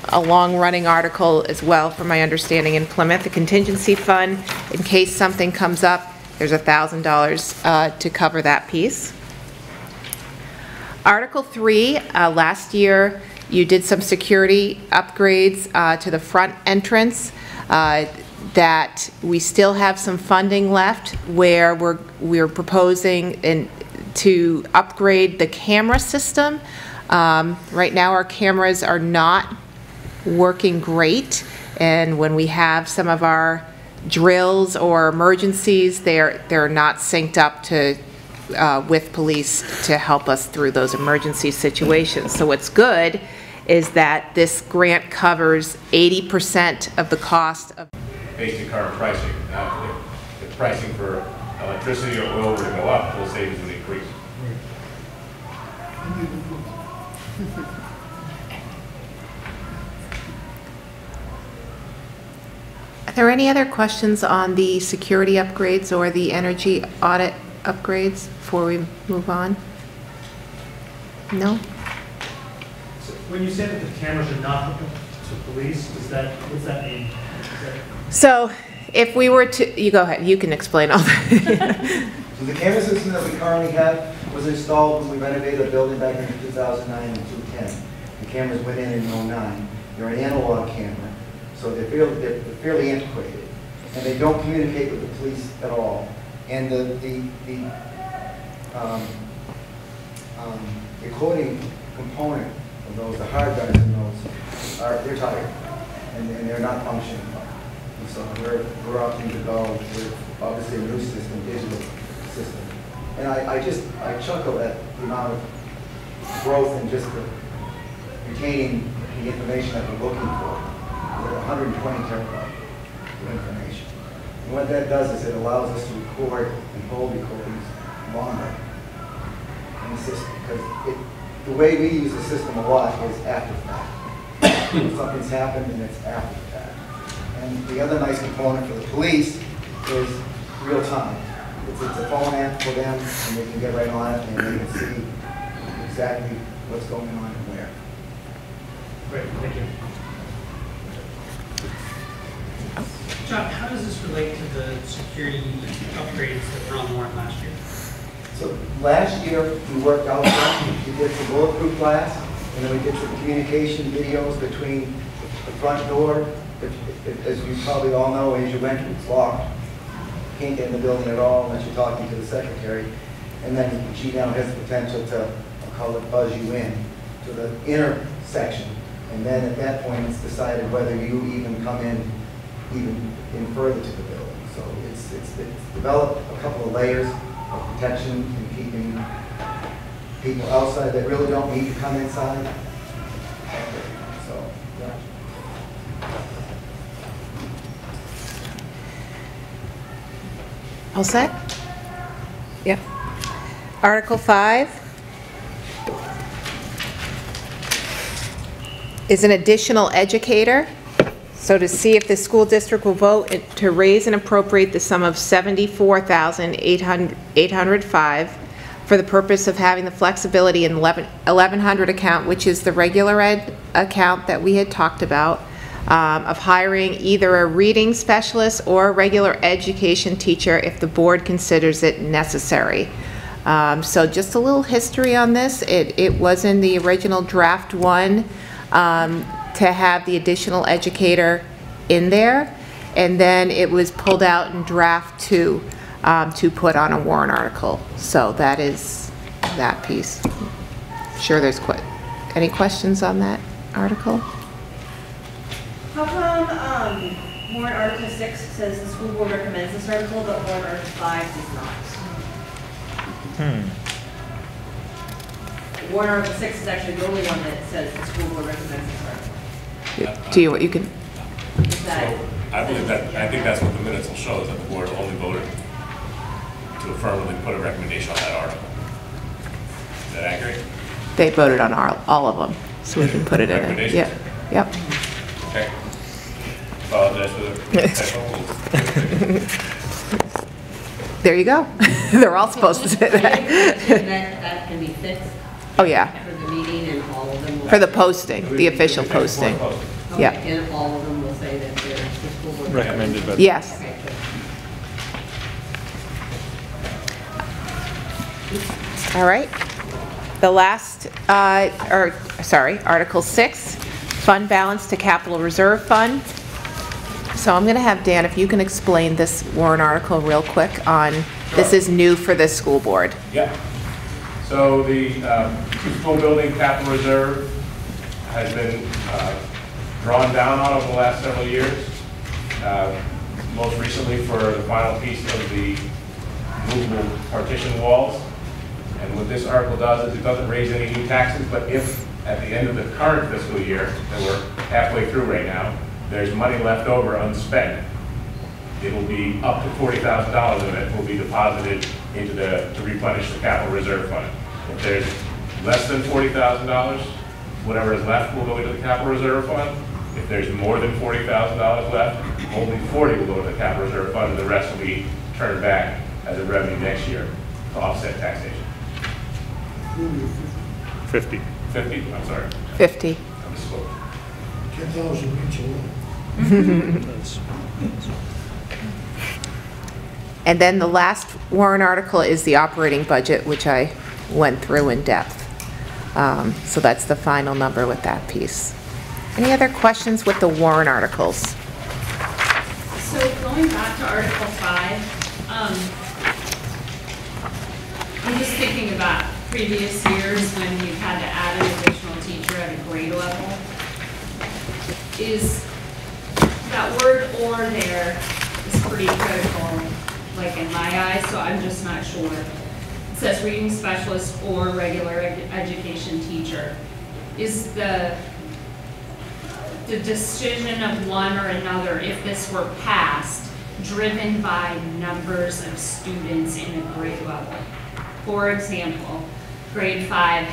a long-running article as well, from my understanding, in Plymouth. The contingency fund, in case something comes up, there's $1,000 to cover that piece. Article 3, last year you did some security upgrades to the front entrance. That we still have some funding left where we're proposing to upgrade the camera system. Right now our cameras are not working great, and when we have some of our drills or emergencies, they're not synced up to with police to help us through those emergency situations. So what's good is that this grant covers 80% of the cost of Based on current pricing. Now, if pricing for electricity or oil were to go up, those savings would increase. Are there any other questions on the security upgrades or the energy audit upgrades before we move on? No? So when you say that the cameras are not hooked up to police, what's that mean? So if we were to, you go ahead, you can explain all that. So the camera system that we currently have was installed when we renovated a building back in 2009 and 2010. The cameras went in 2009. They're an analog camera, so they're fairly antiquated, and they don't communicate with the police at all. And the recording component of those, the hard drives in those, they're tired, and they're not functioning. And so we're opting to go with obviously a new system, digital system. And I chuckle at the amount of growth and just retaining the information that we're looking for. We're 120 terabytes of information. And what that does is it allows us to record and hold recordings longer in the system. Because the way we use the system a lot is after the fact. Something's happened and it's after the fact. And the other nice component for the police is real time. It's a phone app for them, and they can get right on it and they can see exactly what's going on and where. Great, thank you. John, how does this relate to the security upgrades that were on the warrant last year? So last year, we worked out front, we did some bulletproof glass, and then we did some communication videos between the front door. As you probably all know, as you enter, it's locked. Can't get in the building at all unless you're talking to the secretary. And then G now has the potential to, I'll call it, buzz you in to the inner section. And then at that point, it's decided whether you even come in further to the building. So it's developed a couple of layers of protection and keeping people outside that really don't need to come inside. So, yeah. All set? Yep. Article 5 is an additional educator. So to see if the school district will vote to raise and appropriate the sum of $74,805 for the purpose of having the flexibility in 1100 account, which is the regular ed account that we had talked about, of hiring either a reading specialist or a regular education teacher if the board considers it necessary. So just a little history on this. It was in the original draft 1 to have the additional educator in there, and then it was pulled out in draft 2 to put on a warrant article. So that is that piece. Sure, there's any questions on that article? How come warrant article 6 says the school board recommends this article, but warrant article 5 does not? Warrant article 6 is actually the only one that says the school board recommends this article. You can. Is that, So I believe that, I think that's what the minutes will show, is that the board only voted to affirmatively put a recommendation on that article. Is that accurate? They voted on all of them, so we can put it in it. Recommendations? Yep. Yep. Okay. Apologize for the There you go. They're all supposed to say that. That can be fixed Oh, yeah. for the meeting, and all of them will... For the posting, the official posting. Okay, Yeah. and all of them will say that they're the school board... Recommended by the- Yes. Okay, good. All right. The last, Article 6, fund balance to capital reserve fund. So I'm going to have Dan, if you can explain this warrant article real quick on, this is new for this school board. Yeah. So the school building capital reserve has been drawn down on over the last several years. Most recently for the final piece of the movable partition walls. And what this article does is it doesn't raise any new taxes, but if at the end of the current fiscal year, that we're halfway through right now, there's money left over unspent, it will be up to $40,000 of it will be deposited into to replenish the capital reserve fund. If there's less than $40,000, whatever is left will go into the capital reserve fund. If there's more than $40,000 left, only 40 will go to the capital reserve fund, and the rest will be turned back as a revenue next year to offset taxation. 50. 50, I'm sorry. 50. I misspoke. 10,000 each alone. And then the last warrant article is the operating budget, which I went through in depth. So that's the final number with that piece. Any other questions with the warrant articles? So going back to Article 5, I'm just thinking about previous years when we've had to add an additional teacher at a grade level. Is that word "or" there is pretty critical, like in my eyes, so I'm just not sure. It says reading specialist or regular education teacher. Is the decision of one or another, if this were passed, driven by numbers of students in a grade level? For example, grade 5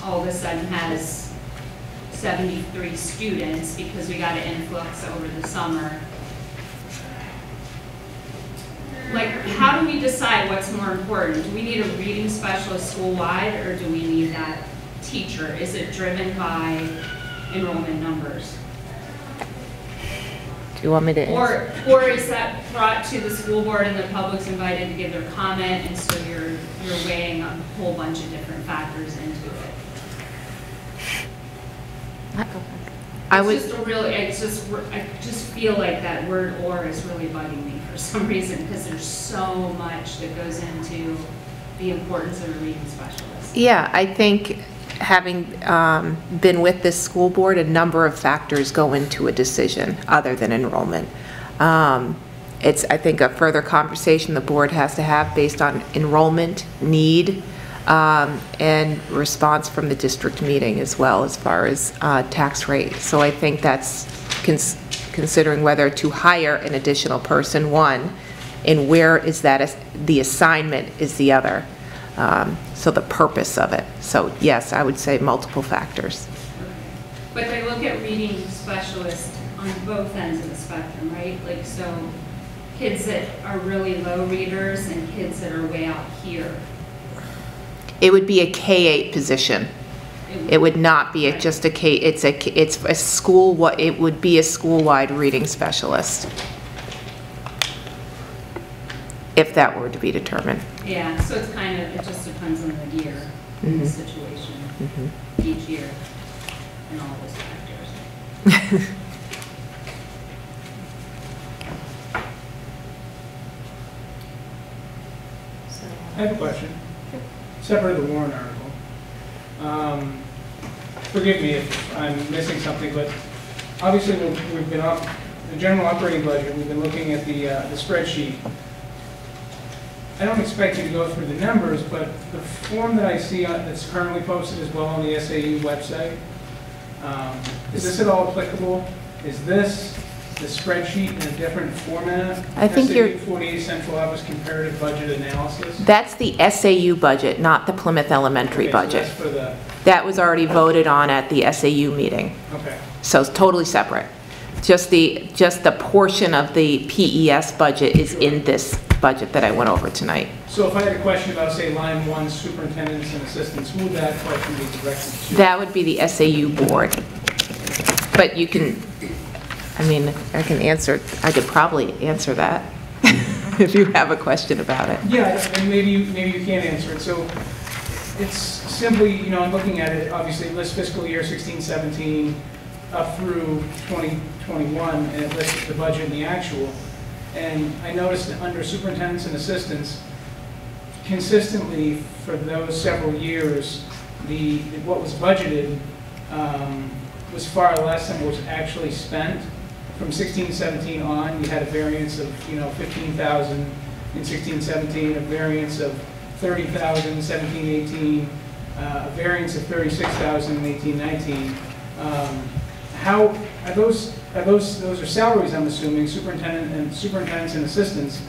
all of a sudden has 73 students because we got an influx over the summer. Like, how do we decide what's more important? Do we need a reading specialist school-wide, or do we need that teacher? Is it driven by enrollment numbers? You want me to answer? Or is that brought to the school board and the public's invited to give their comment, and so you're weighing a whole bunch of different factors into it? I would, I just feel like that word "or" is really bugging me for some reason, because there's so much that goes into the importance of a reading specialist. yeah, I think having been with this school board, a number of factors go into a decision other than enrollment. It's, I think, a further conversation the board has to have based on enrollment, need, and response from the district meeting as well as far as tax rate. So I think that's considering whether to hire an additional person, one, and where is that, the assignment is the other. So the purpose of it. So yes, I would say multiple factors. But they look at reading specialists on both ends of the spectrum, right? Like, so kids that are really low readers and kids that are way out here. It would be a K-8 position. It would not be just a K, it's a school, it would be a school-wide reading specialist, if that were to be determined. Yeah, so it's kind of, it just depends on the year, the situation, each year, and all those factors. I have a question. Separate the warrant article. Forgive me if I'm missing something, but obviously we've been up the general operating budget. We've been looking at the spreadsheet. I don't expect you to go through the numbers, but the form that I see that's currently posted as well on the SAU website, is this at all applicable? Is this the spreadsheet in a different format? I think SAU 48 Central Office Comparative Budget Analysis? That's the SAU budget, not the Plymouth Elementary Okay, so budget. that's for the, That was already voted on at the SAU meeting. okay. So it's totally separate. Just the portion of the PES budget is in this budget that I went over tonight. So if I had a question about, say, line 1, superintendents and assistants, who would that question be directed to? That would be the SAU board. But you can, I mean, I could probably answer that if you have a question about it. Yeah, and maybe you can't answer it. So it's simply, I'm looking at it, obviously it lists fiscal year 16-17 up through 2021, and it lists the budget and the actual. And I noticed that under superintendents and assistants, consistently for those several years, what was budgeted was far less than what was actually spent. From 16-17 on, you had a variance of 15,000 in 16-17, a variance of 30,000 in 17-18, a variance of 36,000 in 18-19. How are those are salaries, I'm assuming, superintendents and assistants,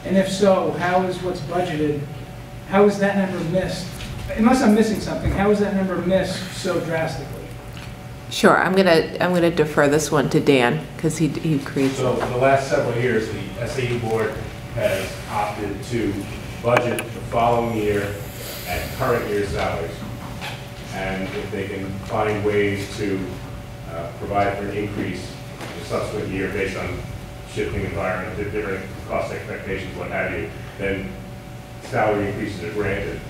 and if so, how is what's budgeted, how is that number missed? Unless I'm missing something, how is that number missed so drastically? Sure, I'm gonna defer this one to Dan because he creates. So in the last several years, the SAU board has opted to budget the following year at current year salaries, and if they can find ways to provide for an increase the subsequent year based on shifting environment, different cost expectations, what have you, then salary increases are granted.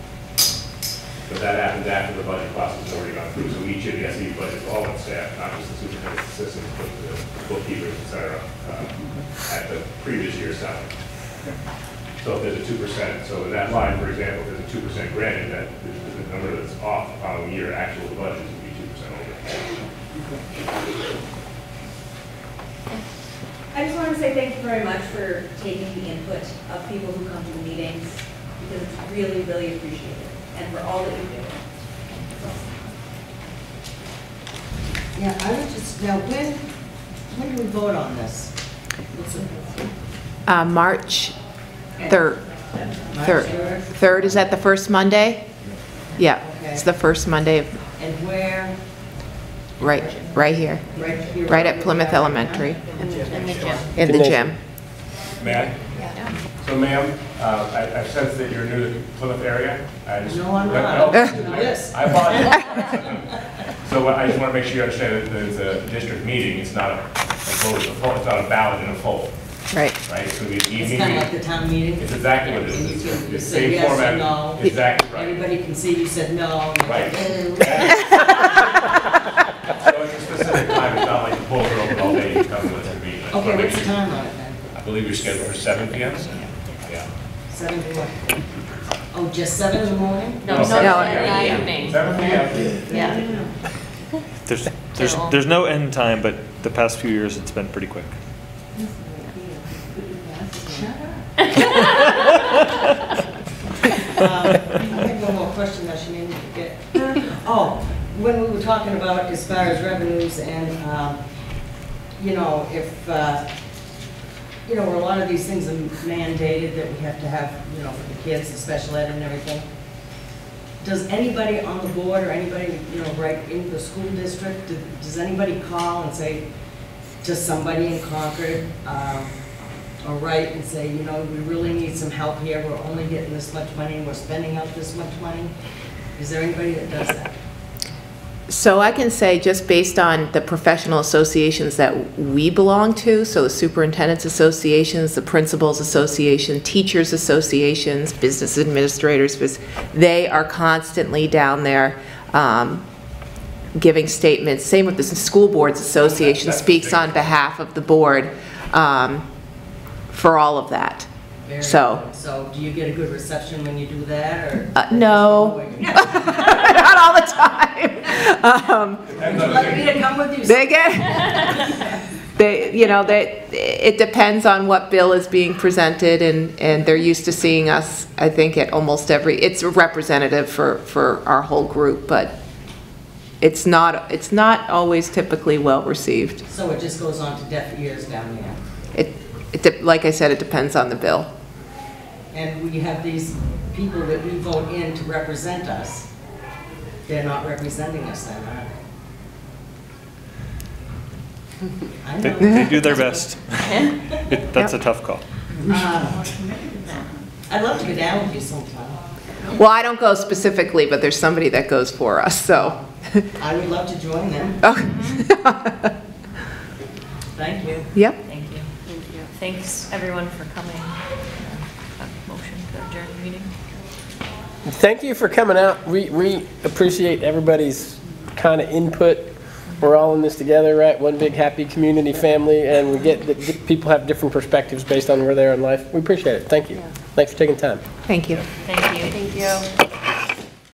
But that happens after the budget process has already gone through. So each of the SAU budgets, all of staff, not just the superintendent's assistants, but the bookkeepers, et cetera, at the previous year's salary. So if there's a 2%, so in that line, for example, if there's a 2% granted, that the number that's off the following year, actual budget would be 2% over. I just want to say thank you very much for taking the input of people who come to the meetings, because it's really, really appreciated, and for all that you do. Yeah, I would just, now, when do we vote on this? March 3rd. Third, is that the first Monday? Yeah, it's the first Monday of, And where? right here. Right here. Right at Plymouth Elementary. In the gym. In the gym. May I? Yeah. So ma'am, I've sensed that you're new to the Plymouth area. No, I'm not. Yes. I apologize. So I just want to make sure you understand that it's a district meeting. It's not a vote, it's on a ballot in a poll, Right. right? It's going to be an It's evening. kind of like the town meeting. It's exactly what it And you is. can It's the just say same yes or format. no. Exactly right. Everybody can see you said no. and Right. you're like, So it's a specific time, it's not like the polls are open all day, you come with the meeting. Okay, what's the time on it then? I believe you're scheduled for 7 p.m. Yeah. 7 to what? Oh, just 7 in the morning? No, No, no, in the evening. 7 p.m. Yeah. There's no end time, but the past few years, it's been pretty quick. I have one more question that she made me forget. Oh, when we were talking about as far as revenues and, you know, if, you know, where a lot of these things are mandated that we have to have, you know, for the kids, the special ed and everything. Does anybody on the board or anybody, you know, right in the school district, does anybody call and say to somebody in Concord, or write and say, you know, we really need some help here, we're only getting this much money, and we're spending out this much money? Is there anybody that does that? So I can say, just based on the professional associations that we belong to, so the superintendent's associations, the principals association, teachers associations, business administrators, they are constantly down there giving statements. Same with the school boards association speaks on behalf of the board for all of that. Very So. good. So do you get a good reception when you do that, or? No. Not all the time. Would you like me to come with you? They get, it depends on what bill is being presented, and they're used to seeing us, I think, at almost it's a representative for our whole group, but it's not always typically well received. So it just goes on to deaf ears down there? Like I said, it depends on the bill. And we have these people that we vote in to represent us. They're not representing us then, are they? I know. They do their best. That's a tough call. I'd love to go down with you sometime. Well, I don't go specifically, but there's somebody that goes for us, so. I would love to join them. Oh. Thank you. Yep. Thank you. Thanks, everyone, for coming. Motion to adjourn the meeting. Thank you for coming out. We appreciate everybody's kind of input. We're all in this together, right? One big happy community family, and we get that people have different perspectives based on where they are in life. We appreciate it. Thank you. Thanks for taking time. Thank you. Thank you. Thank you.